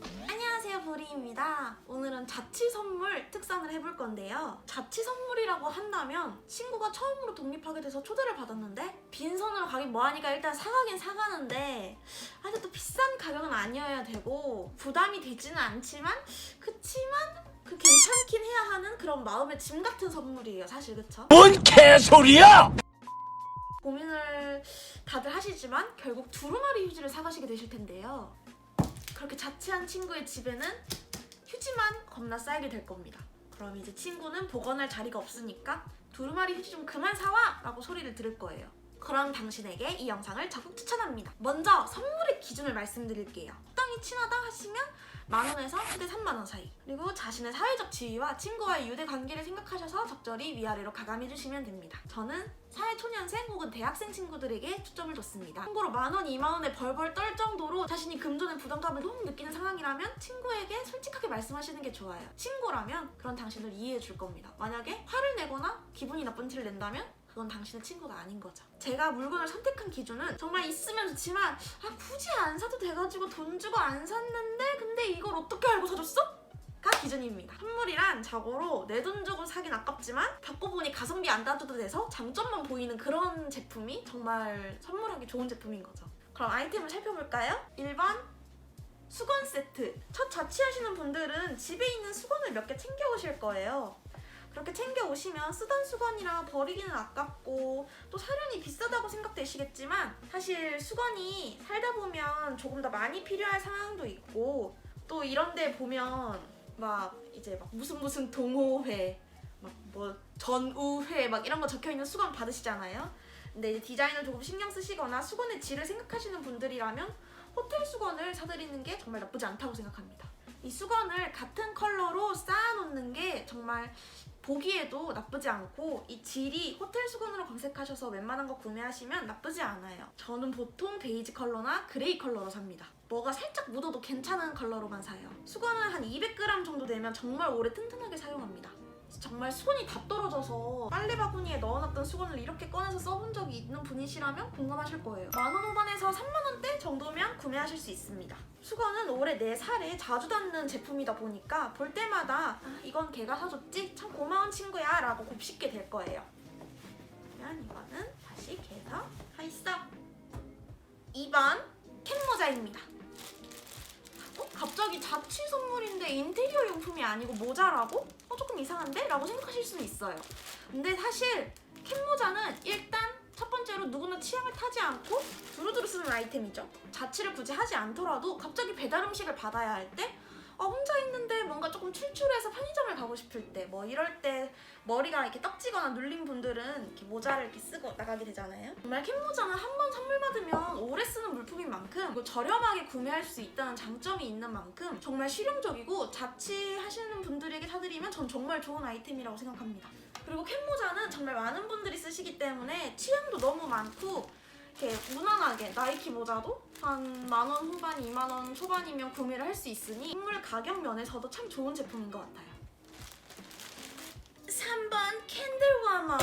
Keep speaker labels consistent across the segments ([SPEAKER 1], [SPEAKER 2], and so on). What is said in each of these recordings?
[SPEAKER 1] 안녕하세요, 보리입니다. 오늘은 자취 선물 특산을 해볼 건데요. 자취 선물이라고 한다면 친구가 처음으로 독립하게 돼서 초대를 받았는데 빈손으로 가긴 뭐하니까 일단 사가긴 사가는데 아주 또 비싼 가격은 아니어야 되고 부담이 되지는 않지만 그치만 괜찮긴 해야 하는 그런 마음의 짐 같은 선물이에요, 사실. 그쵸?
[SPEAKER 2] 뭔 개소리야!
[SPEAKER 1] 고민을 다들 하시지만 결국 두루마리 휴지를 사가시게 되실 텐데요. 그렇게 자취한 친구의 집에는 휴지만 겁나 쌓이게 될 겁니다. 그럼 이제 친구는 보관할 자리가 없으니까 두루마리 휴지 좀 그만 사와! 라고 소리를 들을 거예요. 그런 당신에게 이 영상을 적극 추천합니다. 먼저 선물의 기준을 말씀드릴게요. 적당히 친하다 하시면 만원에서 최대 3만원 사이. 그리고 자신의 사회적 지위와 친구와의 유대 관계를 생각하셔서 적절히 위아래로 가감해주시면 됩니다. 저는 사회초년생 혹은 대학생 친구들에게 초점을 뒀습니다. 참고로 만원, 2만원에 벌벌 떨 정도로 자신이 금전의 부담감을 너무 느끼는 상황이라면 친구에게 솔직하게 말씀하시는 게 좋아요. 친구라면 그런 당신을 이해해 줄 겁니다. 만약에 화를 내거나 기분이 나쁜 티를 낸다면 그건 당신의 친구가 아닌 거죠. 제가 물건을 선택한 기준은 정말 있으면 좋지만 굳이 안 사도 돼가지고 돈 주고 안 샀는데 근데 이걸 어떻게 알고 사줬어? 가 기준입니다. 선물이란 자고로 내 돈 주고 사긴 아깝지만 받고 보니 가성비 안 따져도 돼서 장점만 보이는 그런 제품이 정말 선물하기 좋은 제품인 거죠. 그럼 아이템을 살펴볼까요? 1번 수건 세트. 첫 자취하시는 분들은 집에 있는 수건을 몇 개 챙겨 오실 거예요. 그렇게 챙겨 오시면 쓰던 수건이라 버리기는 아깝고 또 사려니 비싸다고 생각되시겠지만 사실 수건이 살다 보면 조금 더 많이 필요할 상황도 있고 또 이런 데 보면 막 무슨 동호회 뭐 전우회 막 이런 거 적혀 있는 수건 받으시잖아요. 근데 이제 디자인을 조금 신경 쓰시거나 수건의 질을 생각하시는 분들이라면 호텔 수건을 사드리는 게 정말 나쁘지 않다고 생각합니다. 이 수건을 같은 컬러로 쌓아놓는 게 정말 보기에도 나쁘지 않고 이 질이 호텔 수건으로 검색하셔서 웬만한 거 구매하시면 나쁘지 않아요. 저는 보통 베이지 컬러나 그레이 컬러로 삽니다. 뭐가 살짝 묻어도 괜찮은 컬러로만 사요. 수건은 한 200g 정도 되면 정말 오래 튼튼하게 사용합니다. 정말 손이 다 떨어져서 빨래 바구니에 넣어놨던 수건을 이렇게 꺼내서 써본 적이 있는 분이시라면 공감하실 거예요. 만원 후반에서 3만원대 정도면 구매하실 수 있습니다. 수건은 올해 내 살에 자주 닿는 제품이다 보니까 볼 때마다 이건 걔가 사줬지? 참 고마운 친구야 라고 곱씹게 될 거예요. 그러면 이거는 다시 개서 하이써. 2번 캔모자입니다. 갑자기 자취 선물인데 인테리어 용품이 아니고 모자라고? 조금 이상한데? 라고 생각하실 수는 있어요. 근데 사실 캔모자는 일단 첫 번째로 누구나 취향을 타지 않고 두루두루 쓰는 아이템이죠. 자취를 굳이 하지 않더라도 갑자기 배달 음식을 받아야 할 때 혼자 있는데 뭔가 조금 출출해서 편의점을 가고 싶을 때 뭐 이럴 때 머리가 이렇게 떡지거나 눌린 분들은 이렇게 모자를 이렇게 쓰고 나가게 되잖아요. 정말 캔모자는 한 번 선물 받으면 오래 쓰는 물품인 만큼 그리고 저렴하게 구매할 수 있다는 장점이 있는 만큼 정말 실용적이고 자취하시는 분들에게 사드리면 전 정말 좋은 아이템이라고 생각합니다. 그리고 캔모자는 정말 많은 분들이 쓰시기 때문에 취향도 너무 많고 이렇게 무난하게 나이키 모자도 한 만원 후반, 2만원 초반이면 구매를 할 수 있으니 선물 가격 면에서도 참 좋은 제품인 것 같아요. 3번 캔들 워머.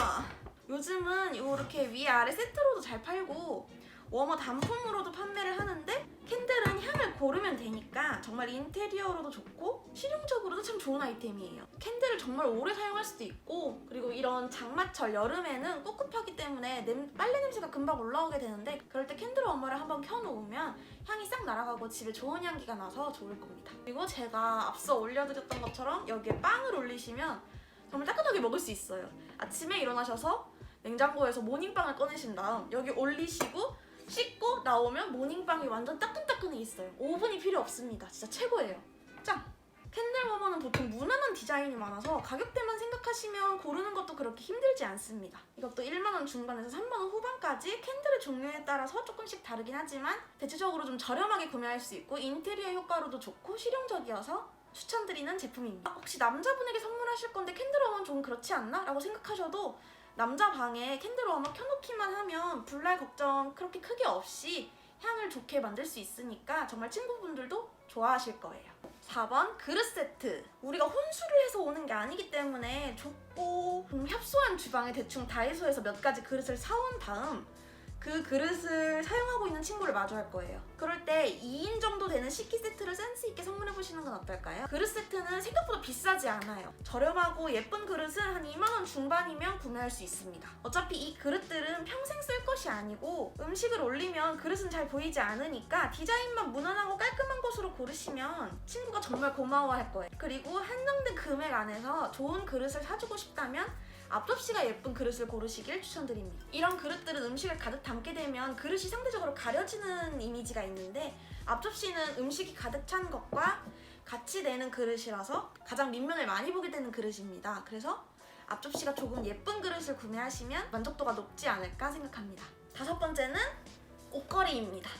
[SPEAKER 1] 요즘은 이렇게 위아래 세트로도 잘 팔고 워머 단품으로도 판매를 하는데 캔들은 향을 고르면 되니까 정말 인테리어로도 좋고 실용적으로도 참 좋은 아이템이에요. 캔들을 정말 오래 사용할 수도 있고 그리고 이런 장마철 여름에는 꿉꿉하기 때문에 빨래 냄새가 금방 올라오게 되는데 그럴 때 캔들 워머를 한번 켜놓으면 향이 싹 날아가고 집에 좋은 향기가 나서 좋을 겁니다. 그리고 제가 앞서 올려드렸던 것처럼 여기에 빵을 올리시면 정말 따끈하게 먹을 수 있어요. 아침에 일어나셔서 냉장고에서 모닝빵을 꺼내신 다음 여기 올리시고 씻고 나오면 모닝빵이 완전 따끈따끈해 있어요. 오븐이 필요 없습니다. 진짜 최고예요. 짱! 캔들 워머는 보통 무난한 디자인이 많아서 가격대만 생각하시면 고르는 것도 그렇게 힘들지 않습니다. 이것도 1만원 중반에서 3만원 후반까지 캔들의 종류에 따라서 조금씩 다르긴 하지만 대체적으로 좀 저렴하게 구매할 수 있고 인테리어 효과로도 좋고 실용적이어서 추천드리는 제품입니다. 혹시 남자분에게 선물하실 건데 캔들 워머는 좀 그렇지 않나? 라고 생각하셔도 남자 방에 캔들 워머 켜놓기만 하면 불날 걱정 그렇게 크게 없이 향을 좋게 만들 수 있으니까 정말 친구분들도 좋아하실 거예요. 4번 그릇 세트. 우리가 혼술을 해서 오는 게 아니기 때문에 좁고 협소한 주방에 대충 다이소에서 몇 가지 그릇을 사온 다음 그 그릇을 사용하고 있는 친구를 마주할 거예요. 그럴 때 2인 정도 되는 식기 세트를 센스 있게 선물해보시는 건 어떨까요? 그릇 세트는 생각보다 비싸지 않아요. 저렴하고 예쁜 그릇은 한 2만 원 중반이면 구매할 수 있습니다. 어차피 이 그릇들은 평생 쓸 것이 아니고 음식을 올리면 그릇은 잘 보이지 않으니까 디자인만 무난하고 깔끔한 것으로 고르시면 친구가 정말 고마워할 거예요. 그리고 한정된 금액 안에서 좋은 그릇을 사주고 싶다면 앞접시가 예쁜 그릇을 고르시길 추천드립니다. 이런 그릇들은 음식을 가득 담게 되면 그릇이 상대적으로 가려지는 이미지가 있는데 앞접시는 음식이 가득 찬 것과 같이 내는 그릇이라서 가장 밑면을 많이 보게 되는 그릇입니다. 그래서 앞접시가 조금 예쁜 그릇을 구매하시면 만족도가 높지 않을까 생각합니다. 5번째는 옷걸이입니다.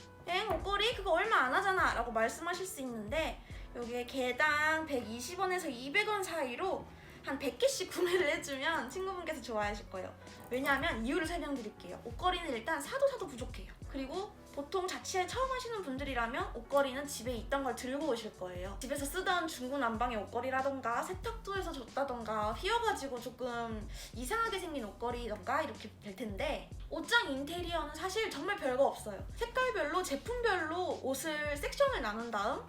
[SPEAKER 1] 옷걸이 그거 얼마 안 하잖아 라고 말씀하실 수 있는데 여기에 개당 120원에서 200원 사이로 한 100개씩 구매를 해주면 친구분께서 좋아하실 거예요. 왜냐하면 이유를 설명드릴게요. 옷걸이는 일단 사도 부족해요. 그리고 보통 자취에 처음 하시는 분들이라면 옷걸이는 집에 있던 걸 들고 오실 거예요. 집에서 쓰던 중구난방의 옷걸이라던가 세탁소에서 줬다던가 휘어가지고 조금 이상하게 생긴 옷걸이던가 이렇게 될 텐데 옷장 인테리어는 사실 정말 별거 없어요. 색깔별로 제품별로 옷을 섹션을 나눈 다음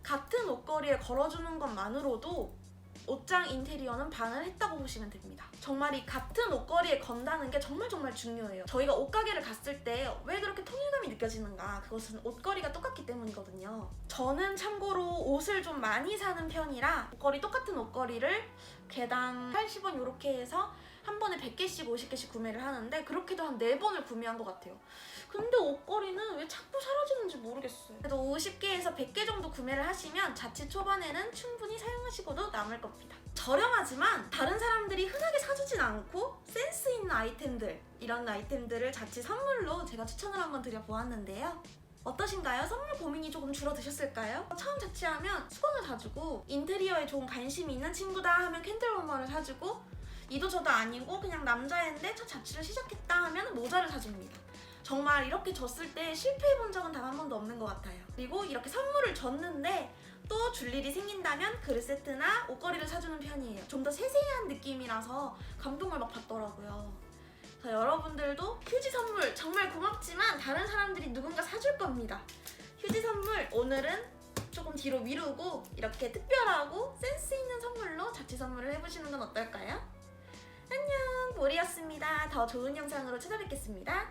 [SPEAKER 1] 같은 옷걸이에 걸어주는 것만으로도 옷장 인테리어는 반을 했다고 보시면 됩니다. 정말 이 같은 옷걸이에 건다는 게 정말 중요해요. 저희가 옷가게를 갔을 때 왜 그렇게 통일감이 느껴지는가? 그것은 옷걸이가 똑같기 때문이거든요. 저는 참고로 옷을 좀 많이 사는 편이라 똑같은 옷걸이를 개당 80원 이렇게 해서 한 번에 100개씩 50개씩 구매를 하는데 그렇게도 한 4번을 구매한 것 같아요. 근데 옷걸이는 왜 자꾸 사라지는지 모르겠어요. 그래도 50개에서 100개 정도 구매를 하시면 자취 초반에는 충분히 사용하시고도 남을 겁니다. 저렴하지만 다른 사람들이 흔하게 사주진 않고 센스 있는 아이템들, 이런 아이템들을 자취 선물로 제가 추천을 한번 드려보았는데요. 어떠신가요? 선물 고민이 조금 줄어드셨을까요? 처음 자취하면 수건을 사주고 인테리어에 조금 관심이 있는 친구다 하면 캔들 워머를 사주고 이도 저도 아니고 그냥 남자애인데 첫 자취를 시작했다 하면 모자를 사줍니다. 정말 이렇게 줬을 때 실패해본 적은 단 한 번도 없는 것 같아요. 그리고 이렇게 선물을 줬는데 또 줄 일이 생긴다면 그릇 세트나 옷걸이를 사주는 편이에요. 좀 더 세세한 느낌이라서 감동을 막 받더라고요. 여러분들도 휴지 선물 정말 고맙지만 다른 사람들이 누군가 사줄 겁니다. 휴지 선물 오늘은 조금 뒤로 미루고 이렇게 특별하고 센스 있는 선물로 자취 선물을 해보시는 건 어떨까요? 안녕, 보리였습니다. 더 좋은 영상으로 찾아뵙겠습니다.